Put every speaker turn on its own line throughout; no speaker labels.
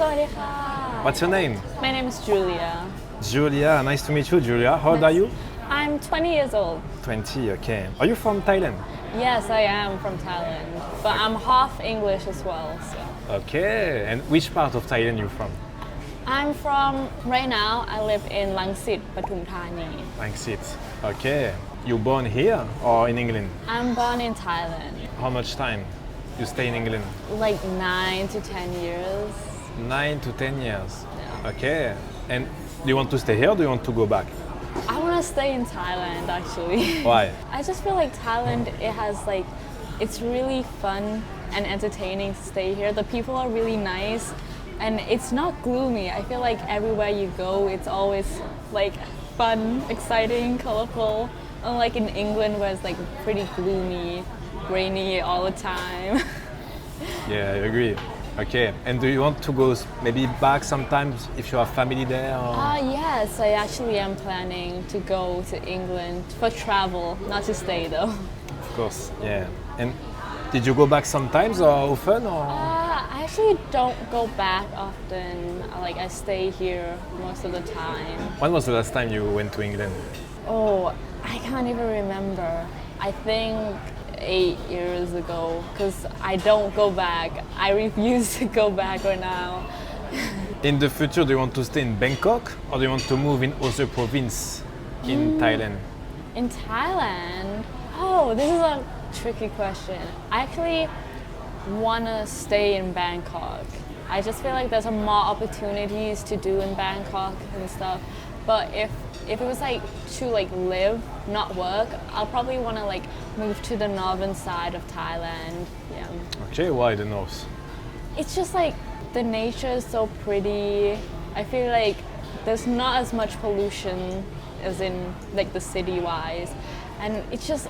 สวัสดีค่ะ
What's your name?
My name is Julia.
Julia. Nice to meet you, Julia. How old are you?
I'm 20 years old.
20, okay. Are you from Thailand?
Yes, I am from Thailand, but I'm half English as well. So.
Okay. And which part of Thailand you from?
I'm from, right now, I live in Langsit, Pathum Thani.
Langsit. Okay. You born here or in England?
I'm born in Thailand,
How much time you stay in England?
like 9 to 10 years.
9 to 10 years.
Yeah.
Okay. And do you want to stay here or do you want to go back?
I want to stay in Thailand actually.
Why?
I just feel like Thailand, it has like, it's really fun and entertaining to stay here. The people are really nice and it's not gloomy. I feel like everywhere you go, it's always like fun, exciting, colorful. Unlike in England where it's like pretty gloomy, rainy all the time.
Yeah, I agree. Okay. And do you want to go maybe back sometimes if you have family there? Or?
Yes, I actually am planning to go to England for travel, not to stay though.
Of course, yeah. And did you go back sometimes or often? Or?
I actually don't go back often. Like I stay here most of the time.
When was the last time you went to England?
Oh, I can't even remember. I think 8 years ago, because I don't go back. I refuse to go back right now.
In the future, do you want to stay in Bangkok or do you want to move in other province in Thailand?
In Thailand, oh, this is a tricky question. I actually want to stay in Bangkok. I just feel like there's more opportunities to do in Bangkok and stuff. But if it was like to like live, not work, I'll probably want to like move to the northern side of Thailand. Yeah.
Okay, why the north?
It's just like the nature is so pretty. I feel like there's not as much pollution as in like the city wise, and it just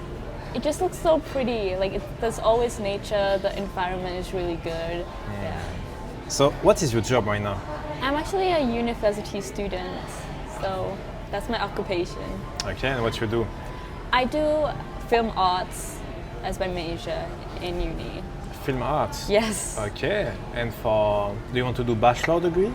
looks so pretty. Like there's always nature. The environment is really good. Yeah.
So, what is your job right now?
I'm actually a university student, so that's my occupation.
Okay, and what you do?
I do film arts as my major in uni.
Film arts?
Yes.
Okay, and do you want to do bachelor degree?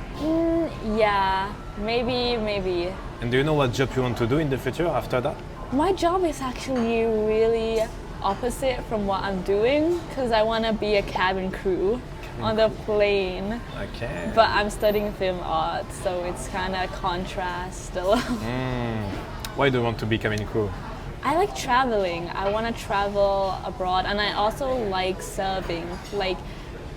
Yeah, maybe.
And do you know what job you want to do in the future after that?
My job is actually really opposite from what I'm doing because I want to be a cabin crew on the plane.
Okay.
But I'm studying film art, so it's kind of contrast a little.
Why do you want to become in crew?
I like traveling. I want to travel abroad, and I also like serving, like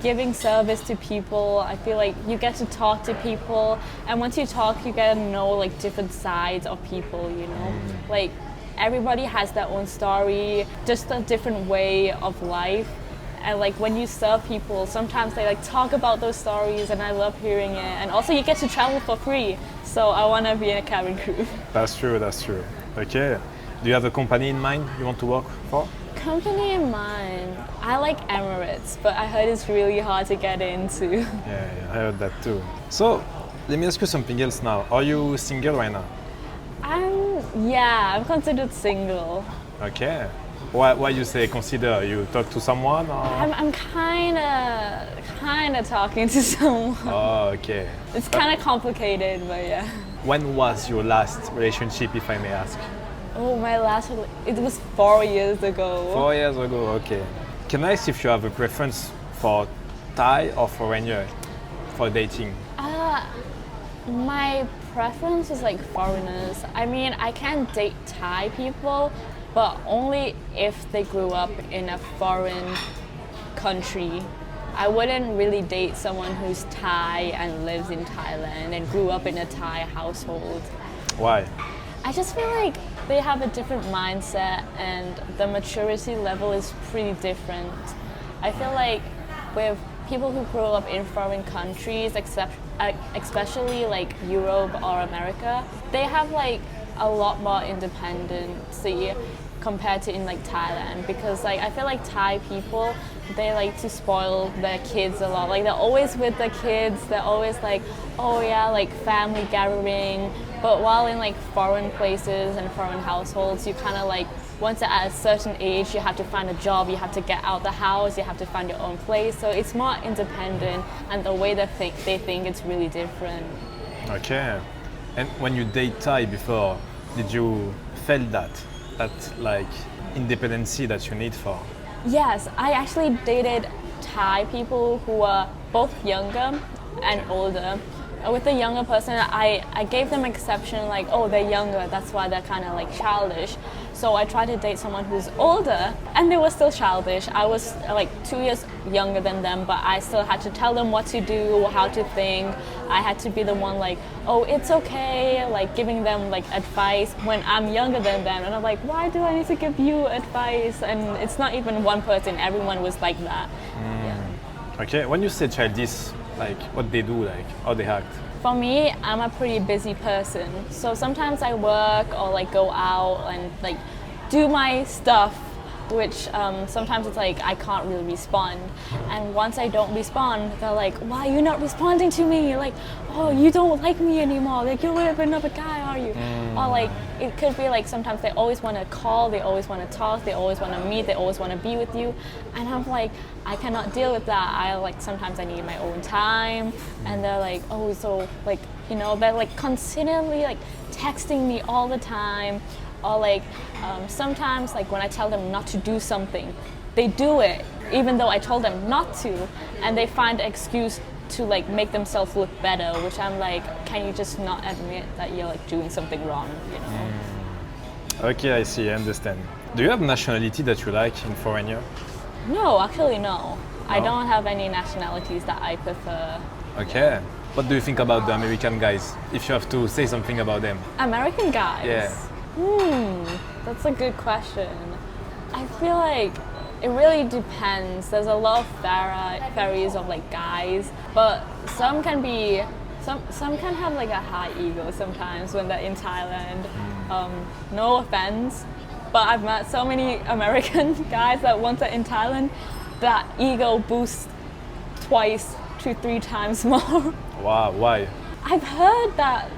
giving service to people. I feel like you get to talk to people, and once you talk, you get to know like different sides of people, you know? Like everybody has their own story, just a different way of life. And like when you serve people, sometimes they like talk about those stories and I love hearing it. And also you get to travel for free. So I want to be in a cabin crew.
That's true. Okay. Do you have a company in mind you want to work for?
Company in mind. I like Emirates, but I heard it's really hard to get into.
Yeah, I heard that too. So, let me ask you something else now. Are you single right now?
I'm considered single.
Okay. Why you say consider? You talk to someone or?
I'm kind of talking to someone.
Oh, okay.
It's kind of complicated, but yeah.
When was your last relationship, if I may ask?
Oh, it was 4 years ago.
4 years ago, okay. Can I ask if you have a preference for Thai or foreigner for dating?
My preference is like foreigners. I mean, I can date Thai people, but only if they grew up in a foreign country. I wouldn't really date someone who's Thai and lives in Thailand and grew up in a Thai household.
Why?
I just feel like they have a different mindset and the maturity level is pretty different. I feel like with people who grow up in foreign countries, especially like Europe or America, they have like a lot more independency compared to in like Thailand, because like I feel like Thai people, they like to spoil their kids a lot. Like they're always with the kids, they're always like, oh yeah, like family gathering. But while in like foreign places and foreign households, you kind of like once at a certain age, you have to find a job, you have to get out the house, you have to find your own place. So it's more independent, and the way they think it's really different.
Okay. And when you date Thai before, did you feel that like independency that you need for?
Yes, I actually dated Thai people who were both younger and older. With the younger person, I gave them exception, like, oh, they're younger, that's why they're kind of like childish. So I tried to date someone who's older, and they were still childish. I was like 2 years younger than them, but I still had to tell them what to do, how to think. I had to be the one like, oh, it's okay, like giving them like advice when I'm younger than them. And I'm like, why do I need to give you advice? And it's not even one person, everyone was like that. Yeah.
Okay, when you say childish, like what they do, like how they act?
For me, I'm a pretty busy person. So sometimes I work or like go out and like do my stuff, which sometimes it's like I can't really respond. And once I don't respond, they're like, why are you not responding to me? Like, oh, you don't like me anymore. Like, you're with another guy, are you? Or like, it could be like sometimes they always want to call, they always want to talk, they always want to meet, they always want to be with you. And I'm like, I cannot deal with that. Sometimes I need my own time. And they're like, oh, so like, you know, they're like constantly like texting me all the time. Or like sometimes like when I tell them not to do something, they do it even though I told them not to, and they find an excuse to like make themselves look better, which I'm like, can you just not admit that you're like doing something wrong, you know?
Okay, I see, I understand. Do you have nationality that you like in foreigner?
No, actually no. I don't have any nationalities that I prefer.
Okay. What do you think about the American guys, if you have to say something about them?
American guys?
Yeah.
That's a good question. I feel like it really depends. There's a lot of varieties of like guys, but some can have like a high ego sometimes when they're in Thailand. No offense, but I've met so many American guys that once they're in Thailand, that ego boosts twice to 3 times more.
Wow, why?
I've heard that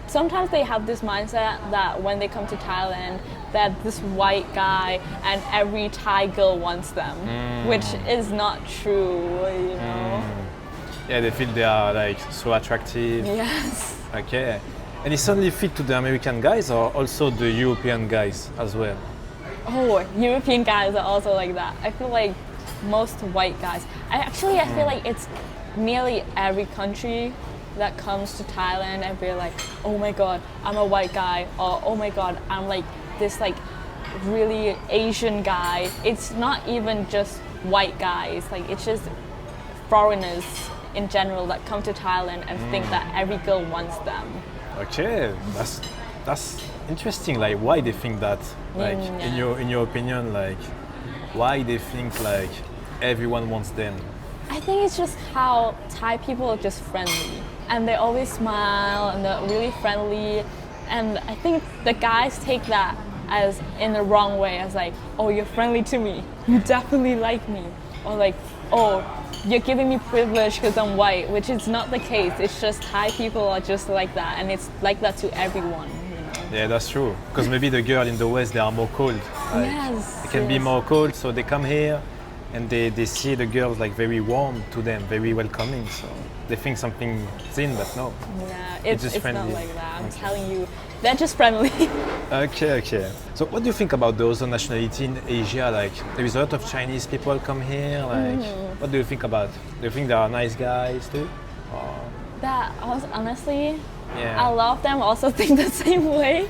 sometimes they have this mindset that when they come to Thailand, that this white guy and every Thai girl wants them, which is not true, you know?
Yeah, they feel they are like so attractive.
Yes.
Okay. And it's only fit to the American guys or also the European guys as well?
Oh, European guys are also like that. I feel like most white guys. I feel like it's nearly every country that comes to Thailand and be like, oh my god, I'm a white guy, or oh my god, I'm like this like really Asian guy. It's not even just white guys, like it's just foreigners in general that come to Thailand and think that every girl wants them.
Okay, that's interesting. Like why they think that? Like in your opinion, like why they think like everyone wants them?
I think it's just how Thai people are just friendly, and they always smile and they're really friendly, and I think the guys take that as in the wrong way, as like, oh, you're friendly to me, you definitely like me, or like, oh, you're giving me privilege because I'm white, which is not the case. It's just Thai people are just like that, and it's like that to everyone. You know?
Yeah, that's true. Because maybe the girl in the West, they are more cold. Like,
yes.
They can be more cold, so they come here and they see the girls like very warm to them, very welcoming. So they think something's in, but no.
Yeah,
it's just
it's
friendly.
not like that. I'm telling you, they're just friendly.
Okay. So what do you think about the other nationality in Asia? Like there is a lot of Chinese people come here. Like what do you think about? Do you think they are nice guys too? Or...
That honestly,
yeah.
a lot of them also think the same way.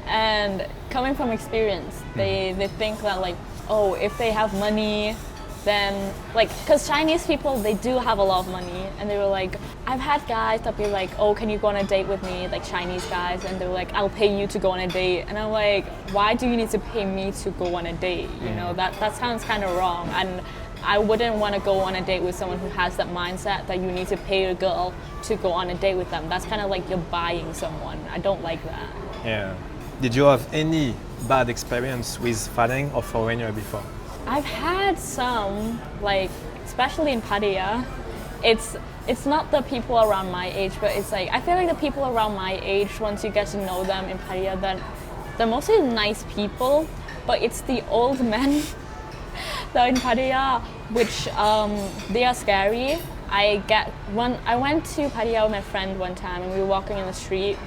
And coming from experience, they think that like, oh, if they have money, then like, because Chinese people, they do have a lot of money, and they were like, I've had guys that be like, oh, can you go on a date with me, like Chinese guys, and they were like, I'll pay you to go on a date, and I'm like, why do you need to pay me to go on a date? You know, that sounds kind of wrong, and I wouldn't want to go on a date with someone who has that mindset that you need to pay a girl to go on a date with them. That's kind of like you're buying someone. I don't like that.
Yeah. Did you have any bad experience with foreign or foreigner before?
I've had some, like especially in Pattaya. It's not the people around my age, but it's like I feel like the people around my age, once you get to know them in Pattaya, then they're mostly nice people, but it's the old men that are in Pattaya, which they are scary. I went to Pattaya with my friend one time, and we were walking in the street,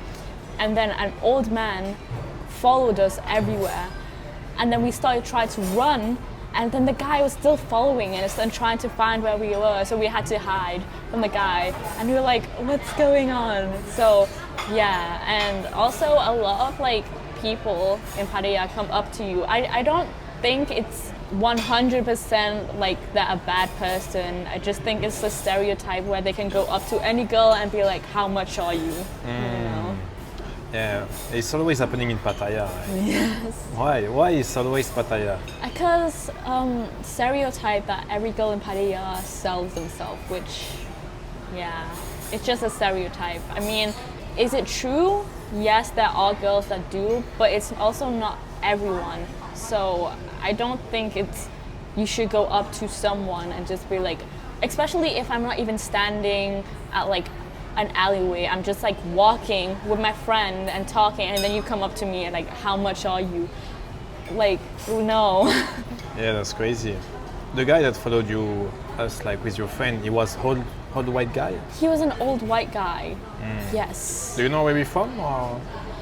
and then an old man followed us everywhere, and then we started trying to run, and then the guy was still following us and trying to find where we were, so we had to hide from the guy, and we were like, what's going on? So yeah, and also a lot of like people in Pattaya come up to you. I don't think it's 100% like they're a bad person. I just think it's a stereotype where they can go up to any girl and be like, how much are you? You know?
Yeah, it's always happening in Pattaya. Right?
Yes.
Why is always Pattaya?
Because stereotype that every girl in Pattaya sells themselves, which, yeah, it's just a stereotype. I mean, is it true? Yes, there are girls that do, but it's also not everyone. So I don't think you should go up to someone and just be like, especially if I'm not even standing at like an alleyway, I'm just like walking with my friend and talking, and then you come up to me and like, how much are you? Like, no.
Yeah, that's crazy. The guy that followed us like with your friend, he was old white guy?
He was an old white guy. Yes.
Do you know where we're from or?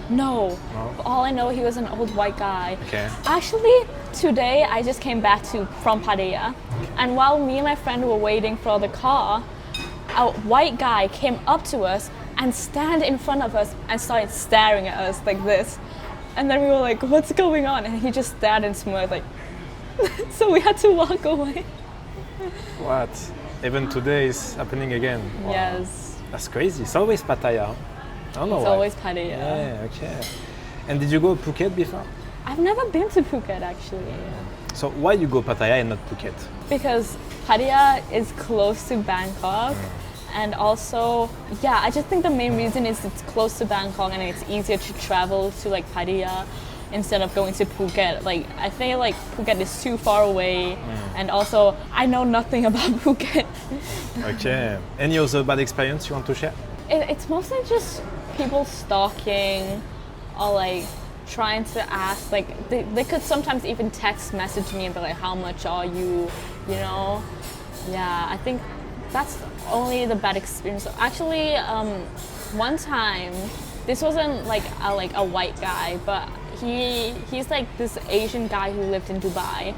No. All I know, he was an old white guy.
Okay.
Actually, today I just came back from Pattaya, and while me and my friend were waiting for the car, a white guy came up to us and stand in front of us and started staring at us like this. And then we were like, what's going on? And he just stared and smirked like, so we had to walk away.
What? Even today is happening again. Wow.
Yes.
That's crazy. It's always Pattaya. I don't know
It's
why.
always Pattaya.
Yeah, okay. And did you go Phuket before?
I've never been to Phuket actually.
So why you go Pattaya and not Phuket?
Because Pattaya is close to Bangkok. And also, yeah, I just think the main reason is it's close to Bangkok and it's easier to travel to like Pattaya instead of going to Phuket. Like, I feel like Phuket is too far away, and also I know nothing about Phuket.
Okay. Any other bad experience you want to share?
It's mostly just people stalking or like trying to ask, like they could sometimes even text message me and be like, how much are you, you know? Yeah, I think that's only the bad experience. Actually, one time, this wasn't like a white guy, but he's like this Asian guy who lived in Dubai.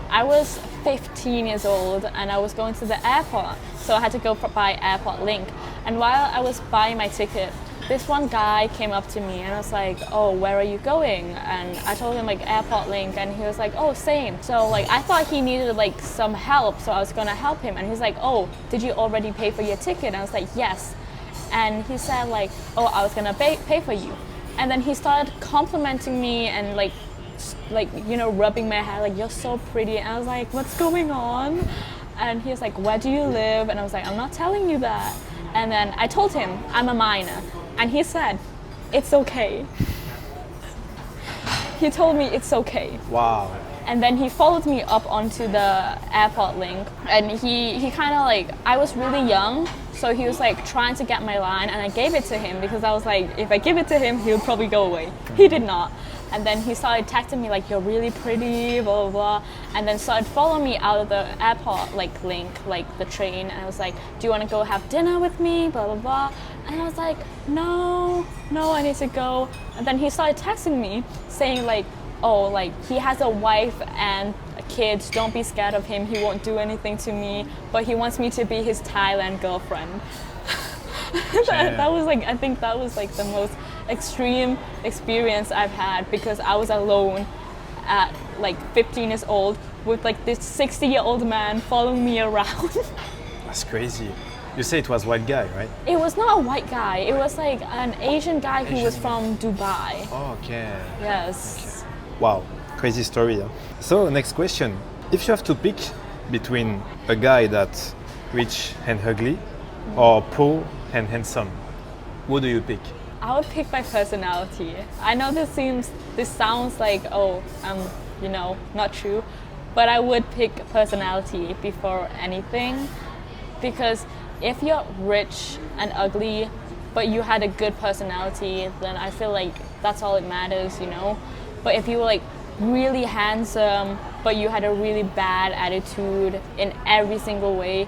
I was 15 years old and I was going to the airport, so I had to go by airport link. And while I was buying my ticket, this one guy came up to me and I was like, oh, where are you going? And I told him like airport link, and he was like, oh, same. So like I thought he needed like some help, so I was gonna help him. And he's like, oh, did you already pay for your ticket? And I was like, yes. And he said like, oh, I was gonna pay for you. And then he started complimenting me and like you know, rubbing my hair like, you're so pretty. And I was like, what's going on? And he was like, where do you live? And I was like, I'm not telling you that. And then I told him I'm a minor, and he said, it's okay. He told me it's okay.
Wow.
And then he followed me up onto the airport link, and he kind of like, I was really young, so he was like trying to get my line, and I gave it to him because I was like, if I give it to him, he'll probably go away. He did not. And then he started texting me like, you're really pretty, blah, blah, blah. And then started following me out of the airport like link, like the train. And I was like, do you want to go have dinner with me, blah, blah, blah. And I was like, no, I need to go. And then he started texting me saying like, oh, like he has a wife and kids, don't be scared of him, he won't do anything to me, but he wants me to be his Thailand girlfriend. That was like, I think that was like the most extreme experience I've had, because I was alone at like 15 years old with like this 60-year-old man following me around.
That's crazy. You say it was white guy, right?
It was not a white guy, it was like an Asian guy who was from Dubai.
Oh, okay.
Yes.
Okay. Wow, crazy story. Huh? So next question. If you have to pick between a guy that's rich and ugly or poor and handsome, who do you pick?
I would pick my personality. I know this sounds like, oh, you know, not true, but I would pick personality before anything, because if you're rich and ugly, but you had a good personality, then I feel like that's all it matters, you know. But if you were like really handsome, but you had a really bad attitude in every single way,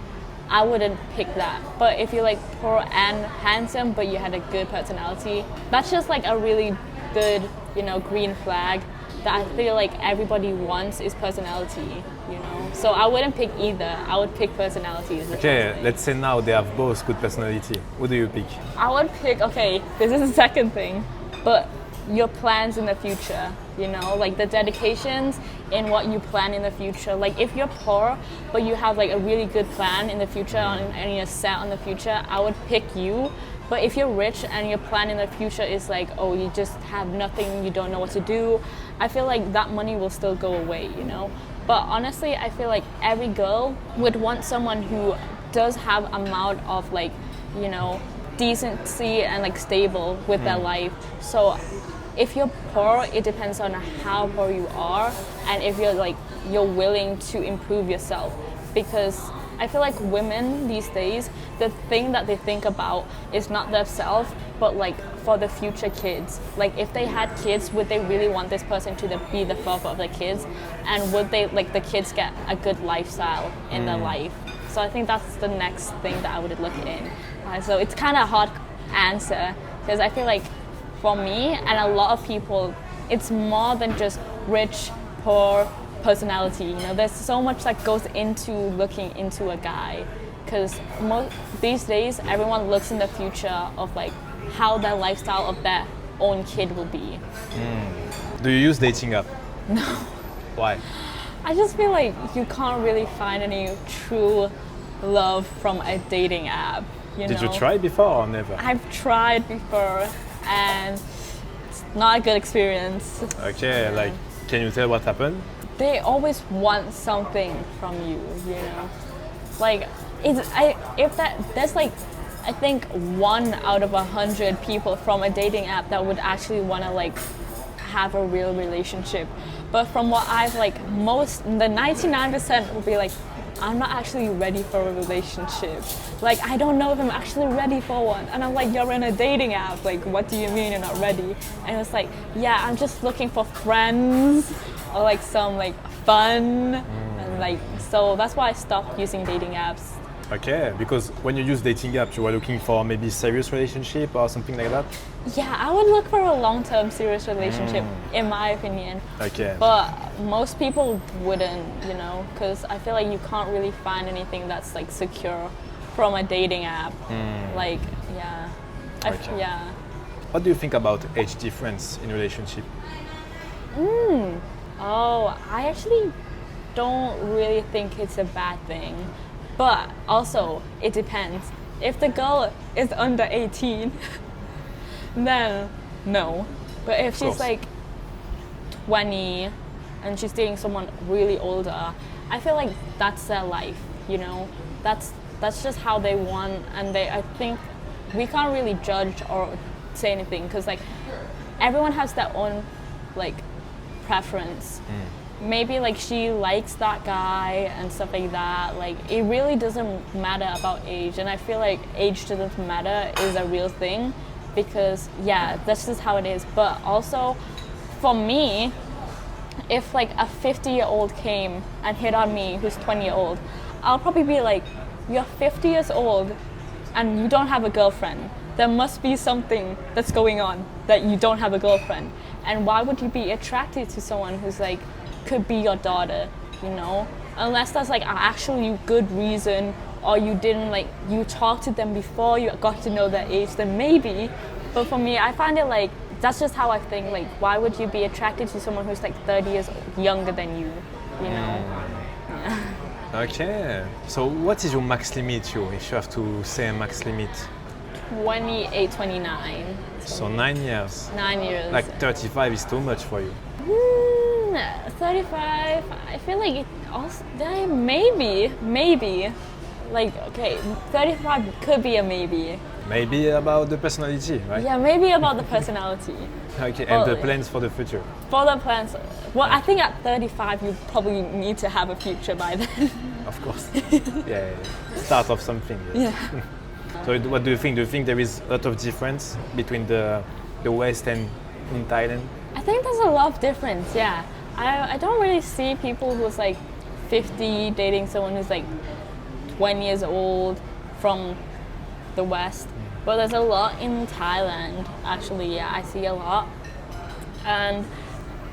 I wouldn't pick that. But if you're like poor and handsome, but you had a good personality, that's just like a really good, you know, green flag that I feel like everybody wants is personality, you know. So I wouldn't pick either. I would pick personality.
Okay, let's say now they have both good personality. Who do you pick?
I would pick, okay, this is the second thing, but your plans in the future, you know, like the dedications in what you plan in the future. Like if you're poor, but you have like a really good plan in the future and you're set on the future, I would pick you. But if you're rich and your plan in the future is like, oh, you just have nothing, you don't know what to do, I feel like that money will still go away, you know. But honestly, I feel like every girl would want someone who does have amount of like, you know, decency and like stable with their life. So if you're poor, it depends on how poor you are and if you're willing to improve yourself. Because I feel like women these days, the thing that they think about is not themselves, but like for the future kids. Like if they had kids, would they really want this person to be the father of their kids? And would they like the kids get a good lifestyle in their life? So I think that's the next thing that I would look in. So it's kind of a hard answer because I feel like for me and a lot of people, it's more than just rich, poor, personality. You know, there's so much that goes into looking into a guy. Because these days, everyone looks in the future of like how their lifestyle of their own kid will be.
Do you use dating app?
No.
Why?
I just feel like you can't really find any true love from a dating app.
Did you try before or never?
I've tried before and it's not a good experience.
Okay, like, can you tell what happened?
They always want something from you, you know? Like, there's like, I think 1 out of 100 people from a dating app that would actually want to like have a real relationship. But from what I've like, the 99% will be like, I'm not actually ready for a relationship. Like, I don't know if I'm actually ready for one. And I'm like, you're in a dating app. Like, what do you mean you're not ready? And it's like, yeah, I'm just looking for friends or like some like fun. And like, so that's why I stopped using dating apps.
Okay, because when you use dating apps, you were looking for maybe serious relationship or something like that?
Yeah, I would look for a long-term serious relationship, in my opinion.
Okay.
But most people wouldn't, you know, because I feel like you can't really find anything that's like secure from a dating app. Like, yeah.
Okay.
Yeah.
What do you think about age difference in relationship?
Oh, I actually don't really think it's a bad thing. But also, it depends. If the girl is under 18, then no. But if she's like 20 and she's dating someone really older, I feel like that's their life, you know? That's just how they want, and I think we can't really judge or say anything because like everyone has their own like preference. Maybe like she likes that guy and stuff like that. Like it really doesn't matter about age, and I feel like age doesn't matter is a real thing because yeah, that's just how it is. But also for me, if like a 50-year-old came and hit on me who's 20-year-old, I'll probably be like, you're 50 years old and you don't have a girlfriend. There must be something that's going on that you don't have a girlfriend. And why would you be attracted to someone who's like could be your daughter, you know? Unless that's like an actually good reason, or you didn't like, you talked to them before you got to know their age, then maybe. But for me, I find it like, that's just how I think, like why would you be attracted to someone who's like 30 years younger than you know? Yeah.
Okay, so what is your max limit, if you have to say a max limit?
28, 29.
So 9 years.
9 years.
Like 35 is too much for you.
35, I feel like it also, maybe. Like, okay, 35 could be a maybe.
Maybe about the personality, right?
Yeah, maybe about the personality.
Okay, and the plans for the future?
For the plans, well, I think at 35 you probably need to have a future by then.
Of course. Yeah, start of something.
Yeah.
So what do you think? Do you think there is a lot of difference between the West and in Thailand?
I think there's a lot of difference, yeah. I don't really see people who's like 50 dating someone who's like 20 years old from the West. But there's a lot in Thailand, actually, yeah, I see a lot. And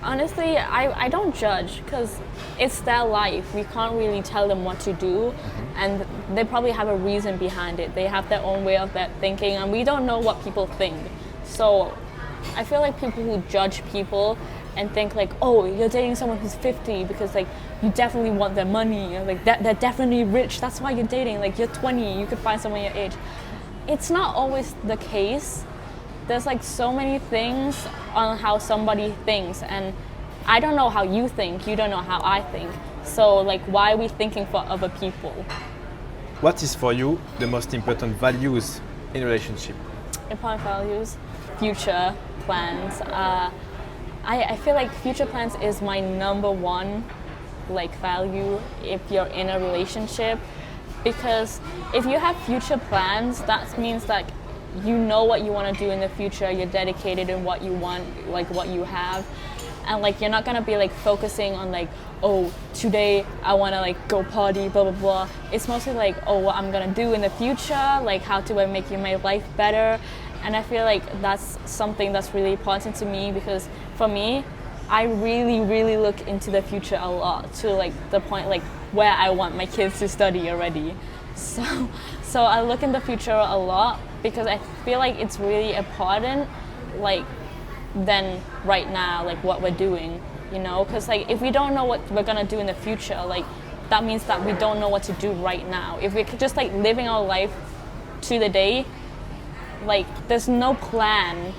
honestly, I don't judge because it's their life. We can't really tell them what to do, and they probably have a reason behind it. They have their own way of that thinking, and we don't know what people think. So I feel like people who judge people and think like, oh, you're dating someone who's 50 because like you definitely want their money, or like they're definitely rich, that's why you're dating. Like you're 20, you could find someone your age. It's not always the case. There's like so many things on how somebody thinks, and I don't know how you think, you don't know how I think. So like, why are we thinking for other people?
What is for you the most important values in a relationship?
Important values, future plans. I feel like future plans is my number one like value if you're in a relationship, because if you have future plans, that means that you know what you want to do in the future, you're dedicated in what you want, like what you have, and like you're not gonna be like focusing on like, oh, today I want to like go party, blah blah blah. It's mostly like, oh, what I'm gonna do in the future, like how do I make my life better. And I feel like that's something that's really important to me, because for me, I really look into the future a lot, to like the point like where I want my kids to study already. So I look in the future a lot because I feel like it's really important, like than right now, like what we're doing, you know, because like if we don't know what we're gonna do in the future, like that means that we don't know what to do right now. If we're just like living our life to the day, like there's no plan,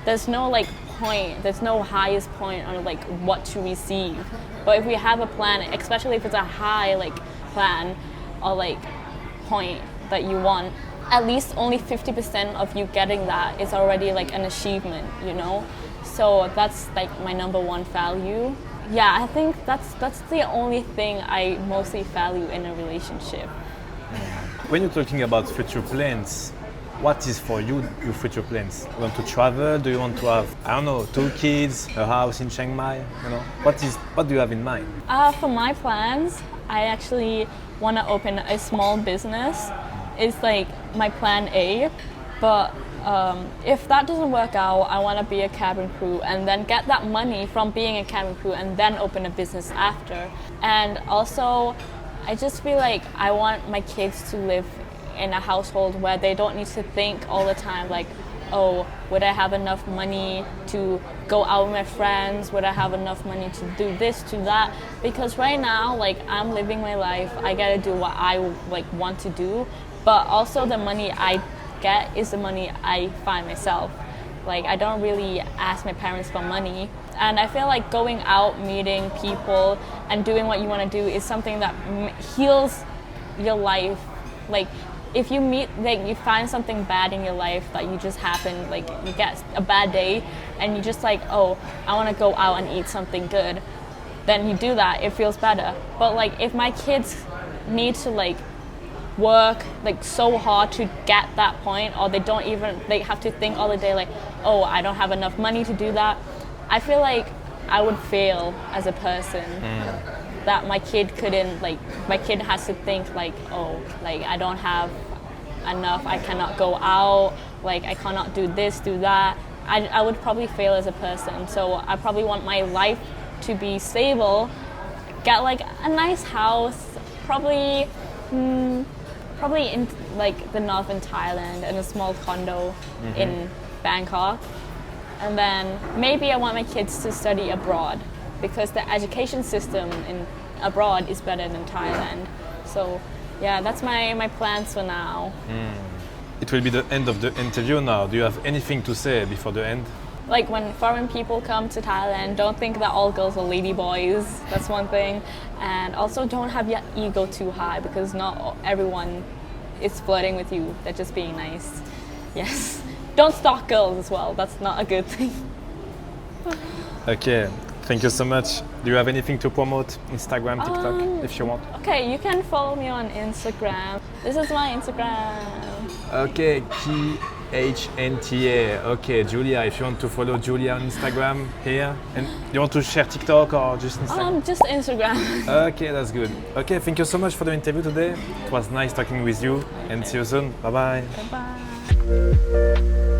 there's no like point, there's no highest point on like what to receive. But if we have a plan, especially if it's a high like plan or like point that you want, at least only 50% of you getting that is already like an achievement, you know. So that's like my number one value. Yeah, I think that's the only thing I mostly value in a relationship.
When you're talking about future plans, what is for you your future plans? You want to travel? Do you want to have, I don't know, 2 kids, a house in Chiang Mai? You know, what do you have in mind?
For my plans, I actually want to open a small business. It's like my plan A, but if that doesn't work out, I want to be a cabin crew and then get that money from being a cabin crew and then open a business after. And also, I just feel like I want my kids to live in a household where they don't need to think all the time like, oh, would I have enough money to go out with my friends? Would I have enough money to do this, to that? Because right now, like I'm living my life, I gotta do what I like want to do, but also the money I get is the money I find myself. Like I don't really ask my parents for money, and I feel like going out, meeting people, and doing what you want to do is something that heals your life. Like if you meet, like you find something bad in your life that you just happened, like you get a bad day and you just like, oh, I want to go out and eat something good, then you do that, it feels better. But like if my kids need to like work like so hard to get that point, or they have to think all the day like, oh, I don't have enough money to do that, I feel like I would fail as a person. That my kid couldn't, like my kid has to think like, oh, like I don't have enough, I cannot go out, like I cannot do this, do that. I would probably fail as a person. So I probably want my life to be stable, get like a nice house, probably in like the northern Thailand, and a small condo in Bangkok. And then maybe I want my kids to study abroad, because the education system in abroad is better than Thailand. So yeah, that's my plans for now.
It will be the end of the interview now. Do you have anything to say before the end?
Like when foreign people come to Thailand, don't think that all girls are lady boys. That's one thing. And also don't have your ego too high, because not everyone is flirting with you. They're just being nice. Yes. Don't stalk girls as well. That's not a good thing.
Okay. Thank you so much. Do you have anything to promote? Instagram, TikTok, if you want?
Okay, you can follow me on Instagram. This is my Instagram.
Ok, HNTA. Okay, Julia, if you want to follow Julia on Instagram here. And you want to share TikTok or just Instagram?
Just Instagram.
Okay, that's good. Okay, thank you so much for the interview today. It was nice talking with you and see you soon. Bye bye.
Bye.